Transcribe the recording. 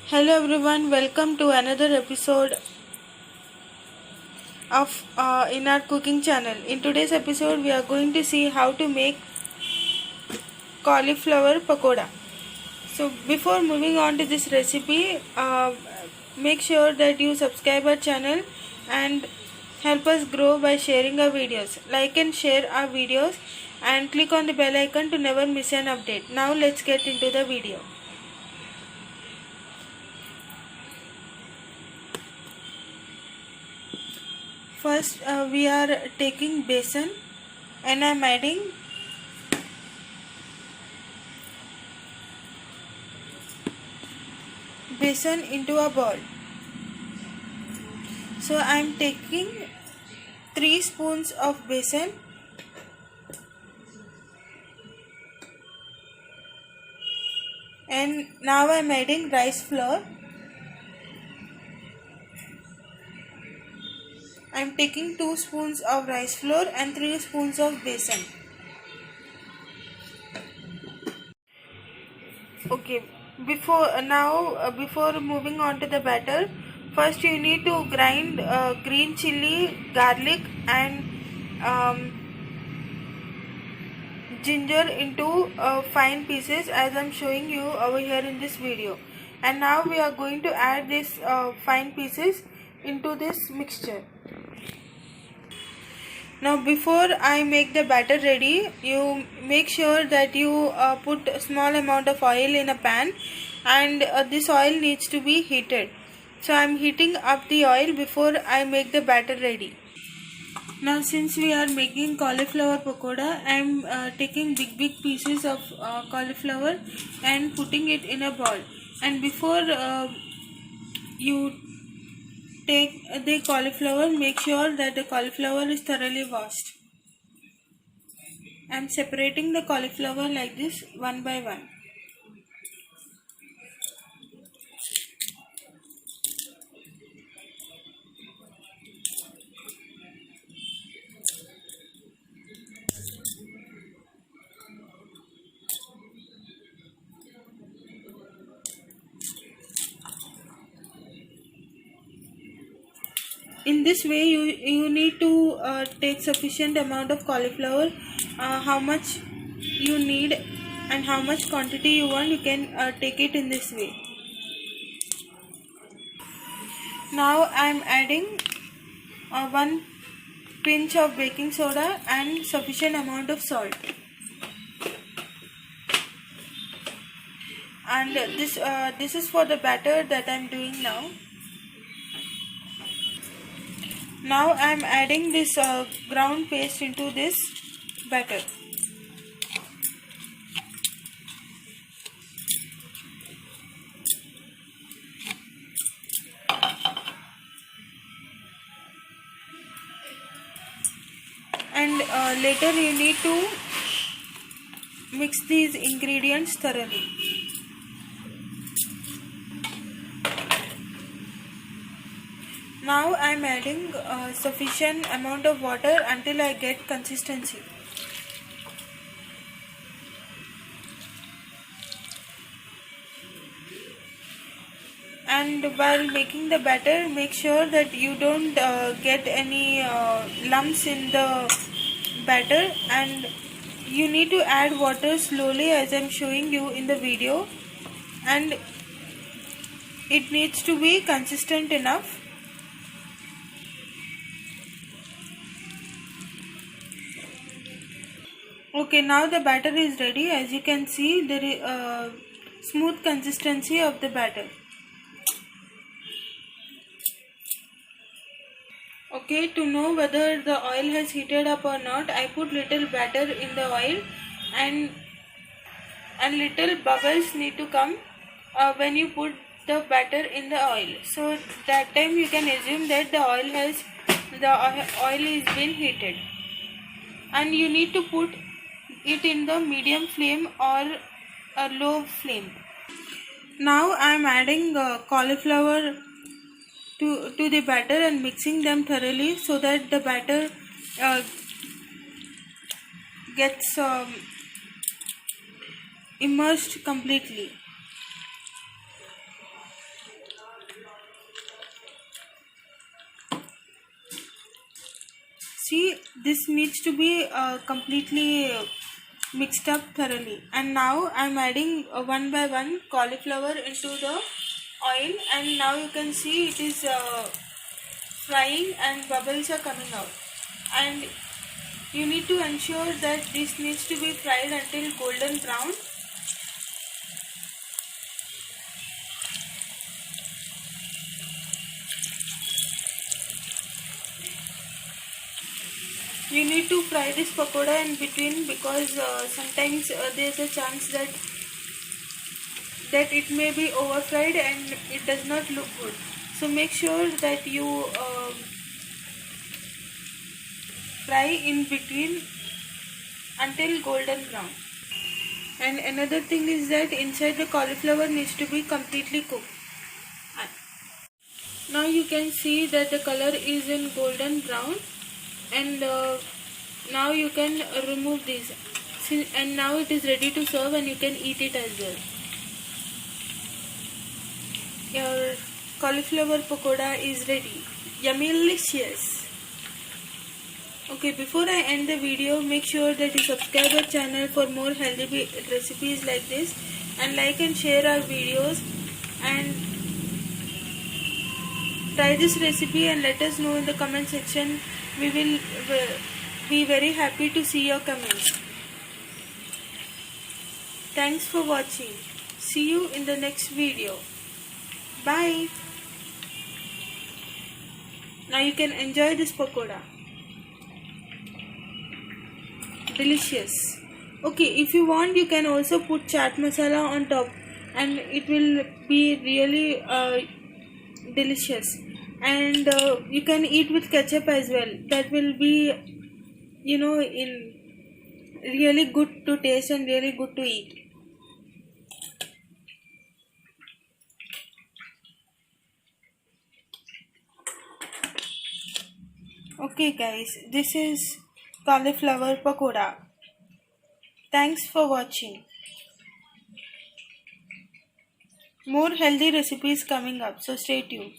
Hello everyone, welcome to another episode of in our cooking channel. In today's episode, we are going to see how to make cauliflower pakoda. So before moving on to this recipe, make sure that you subscribe our channel and help us grow by sharing our videos. Like and share our videos and click on the bell icon to never miss an update. Now let's get into the video. First, we are taking besan and I am adding besan into a bowl. So I am taking 3 spoons of besan and now I am adding rice flour. I am taking 2 spoons of rice flour and 3 spoons of besan. Okay, before moving on to the batter, first you need to grind green chili, garlic and ginger into fine pieces as I'm showing you over here in this video. And now we are going to add this fine pieces into this mixture. Now before I make the batter ready, you make sure that you put a small amount of oil in a pan, and this oil needs to be heated. So I am heating up the oil before I make the batter ready. Now since we are making cauliflower pakoda, I am taking big pieces of cauliflower and putting it in a bowl. And before you take the cauliflower, make sure that the cauliflower is thoroughly washed. I am separating the cauliflower like this one by one. In this way you need to take sufficient amount of cauliflower. How much you need and how much quantity you want, you can take it in this way. Now I am adding 1 pinch of baking soda and sufficient amount of salt, and this is for the batter that I am doing now. Now I am adding this ground paste into this batter. And later you need to mix these ingredients thoroughly. Now I am adding sufficient amount of water until I get consistency. And while making the batter, make sure that you don't get any lumps in the batter, and you need to add water slowly as I am showing you in the video, and it needs to be consistent enough. Okay, now the batter is ready. As you can see, there is a smooth consistency of the batter. Okay, to know whether the oil has heated up or not, I put little batter in the oil, and little bubbles need to come when you put the batter in the oil. So that time you can assume that the oil is been heated, and you need to put it in the medium flame or a low flame. Now I am adding cauliflower to the batter and mixing them thoroughly so that the batter gets immersed completely. see, this needs to be completely mixed up thoroughly. And now I'm adding one by one cauliflower into the oil, and now you can see it is frying and bubbles are coming out. And you need to ensure that this needs to be fried until golden brown. You need to fry this pakoda in between, because sometimes there's a chance that it may be over fried and it does not look good. So make sure that you fry in between until golden brown. And another thing is that inside the cauliflower needs to be completely cooked. Now you can see that the color is in golden brown, and now you can remove this, and now it is ready to serve and you can eat it as well. Your cauliflower pakoda is ready. Yummy, delicious. Okay, before I end the video, make sure that you subscribe our channel for more healthy recipes like this, and like and share our videos, and try this recipe and let us know in the comment section. We will be very happy to see your comments. Thanks for watching. See you in the next video. Bye. Now you can enjoy this pakoda. Delicious. Okay, if you want, you can also put chaat masala on top, and it will be really delicious. And you can eat with ketchup as well. That will be, in really good to taste and really good to eat. Okay guys, this is cauliflower pakoda. Thanks for watching. More healthy recipes coming up, so stay tuned.